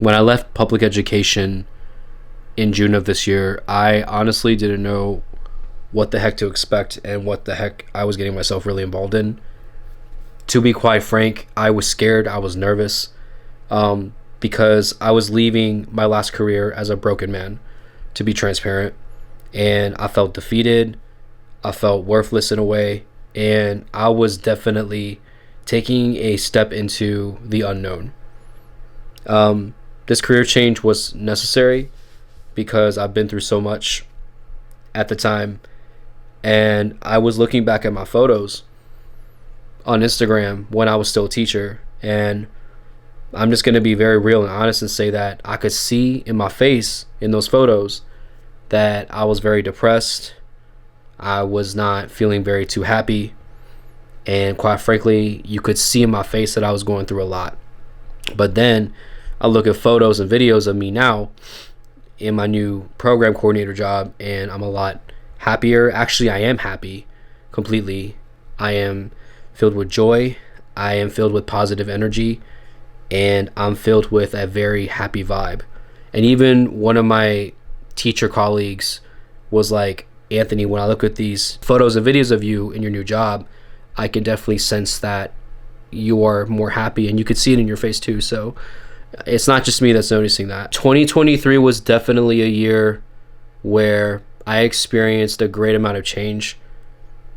When I left public education in June of this year, I honestly didn't know what the heck to expect and what the heck I was getting myself really involved in. To be quite frank, I was scared, I was nervous, because I was leaving my last career as a broken man, to be transparent. And I felt defeated, I felt worthless in a way, and I was definitely taking a step into the unknown. This career change was necessary because I've been through so much at the time. And I was looking back at my photos on Instagram when I was still a teacher. And I'm just going to be very real and honest and say that I could see in my face in those photos that I was very depressed. I was not feeling very too happy. And quite frankly, you could see in my face that I was going through a lot. But then I look at photos and videos of me now in my new program coordinator job, and I'm a lot happier. Actually, I am happy completely. I am filled with joy. I am filled with positive energy, and I'm filled with a very happy vibe. And even one of my teacher colleagues was like, Anthony, when I look at these photos and videos of you in your new job, I can definitely sense that you are more happy, and you could see it in your face too. So it's not just me that's noticing that. 2023 was definitely a year where I experienced a great amount of change,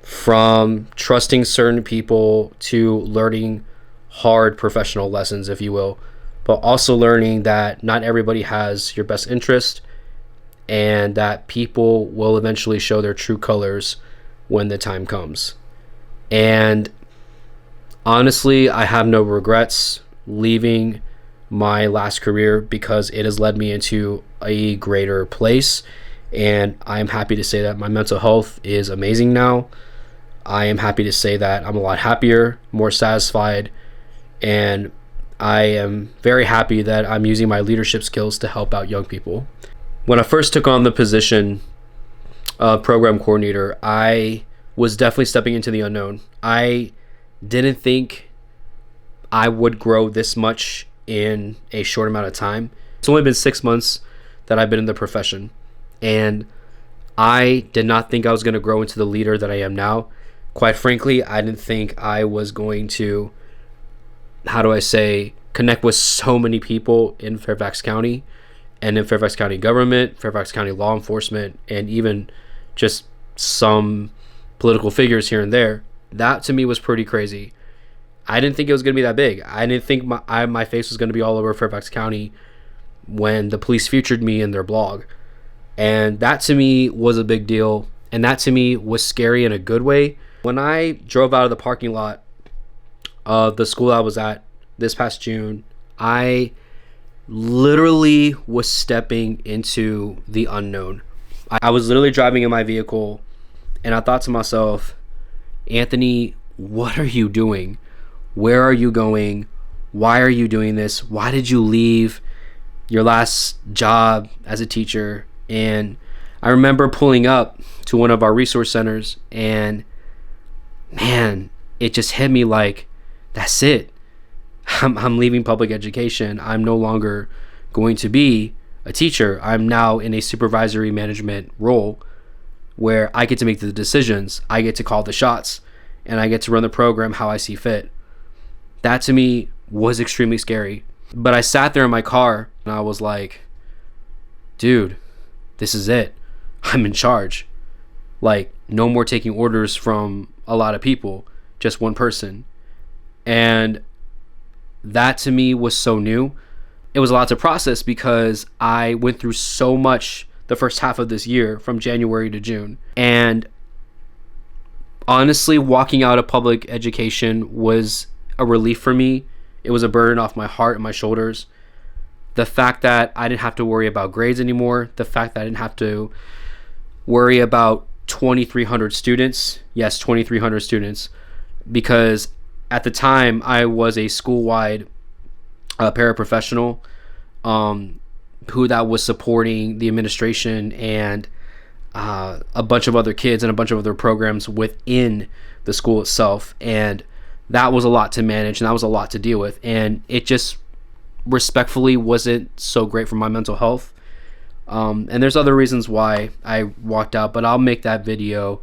from trusting certain people to learning hard professional lessons, if you will, but also learning that not everybody has your best interest, and that people will eventually show their true colors when the time comes. And honestly, I have no regrets leaving my last career because it has led me into a greater place. And I am happy to say that my mental health is amazing now. I am happy to say that I'm a lot happier, more satisfied, and I am very happy that I'm using my leadership skills to help out young people. When I first took on the position of program coordinator, I was definitely stepping into the unknown. I didn't think I would grow this much in a short amount of time. It's only been 6 months that I've been in the profession, and I did not think I was going to grow into the leader that I am now. Quite frankly, I didn't think I was going to, connect with so many people in Fairfax County and in Fairfax County government, Fairfax County law enforcement, and even just some political figures here and there. That to me was pretty crazy. I didn't think it was going to be that big. I didn't think my face was going to be all over Fairfax County when the police featured me in their blog. And that to me was a big deal. And that to me was scary in a good way. When I drove out of the parking lot of the school I was at this past June, I literally was stepping into the unknown. I was literally driving in my vehicle, and I thought to myself, Anthony, what are you doing? Where are you going? Why are you doing this? Why did you leave your last job as a teacher? And I remember pulling up to one of our resource centers, and man, it just hit me like, that's it. I'm leaving public education. I'm no longer going to be a teacher. I'm now in a supervisory management role where I get to make the decisions. I get to call the shots, and I get to run the program how I see fit. That to me was extremely scary. But I sat there in my car and I was like, dude, this is it. I'm in charge. Like, no more taking orders from a lot of people, just one person. And that to me was so new. It was a lot to process because I went through so much the first half of this year from January to June. And honestly, walking out of public education was a relief for me. It was a burden off my heart and my shoulders. The fact that I didn't have to worry about grades anymore, the fact that I didn't have to worry about 2,300 students. Yes, 2,300 students, because at the time I was a school-wide paraprofessional who that was supporting the administration and a bunch of other kids and a bunch of other programs within the school itself. And that was a lot to manage, and that was a lot to deal with. And it just respectfully wasn't so great for my mental health. And there's other reasons why I walked out, but I'll make that video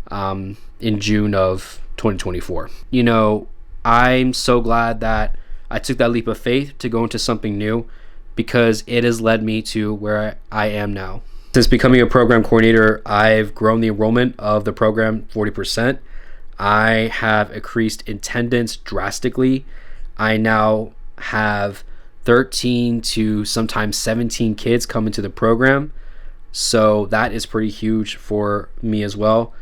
in June of 2024. You know, I'm so glad that I took that leap of faith to go into something new, because it has led me to where I am now. Since becoming a program coordinator, I've grown the enrollment of the program 40%. I have increased attendance drastically. I now have 13 to sometimes 17 kids come into the program. So that is pretty huge for me as well.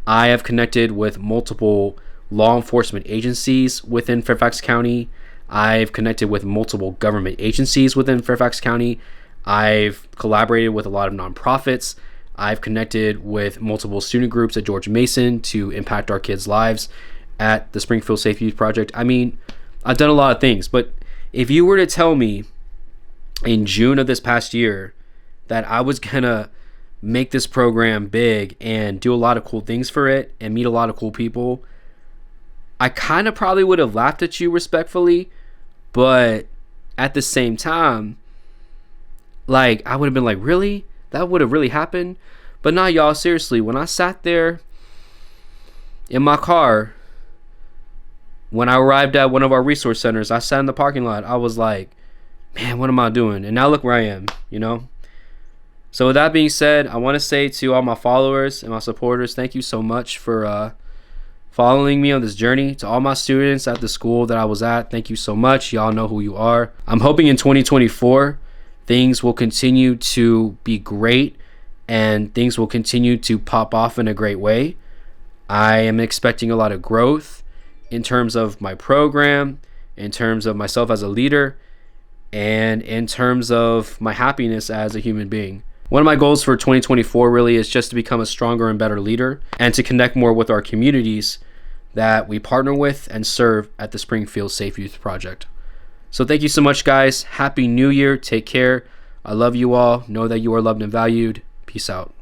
I have connected with multiple law enforcement agencies within Fairfax County. I've connected with multiple government agencies within Fairfax County. I've collaborated with a lot of nonprofits. I've connected with multiple student groups at George Mason to impact our kids' lives at the Springfield Safe Youth Project. I mean, I've done a lot of things, but if you were to tell me in June of this past year that I was gonna make this program big and do a lot of cool things for it and meet a lot of cool people, I kind of probably would have laughed at you respectfully, but at the same time, like, I would have been like, really? That would have really happened? But nah, y'all, seriously, when I sat there in my car, when I arrived at one of our resource centers, I sat in the parking lot. I was like, man, what am I doing? And now look where I am, you know? So with that being said, I want to say to all my followers and my supporters, thank you so much for following me on this journey. To all my students at the school that I was at, thank you so much. Y'all know who you are. I'm hoping in 2024, things will continue to be great and things will continue to pop off in a great way. I am expecting a lot of growth in terms of my program, in terms of myself as a leader, and in terms of my happiness as a human being. One of my goals for 2024 really is just to become a stronger and better leader and to connect more with our communities that we partner with and serve at the Springfield Safe Youth Project. So thank you so much, guys. Happy New Year. Take care. I love you all. Know that you are loved and valued. Peace out.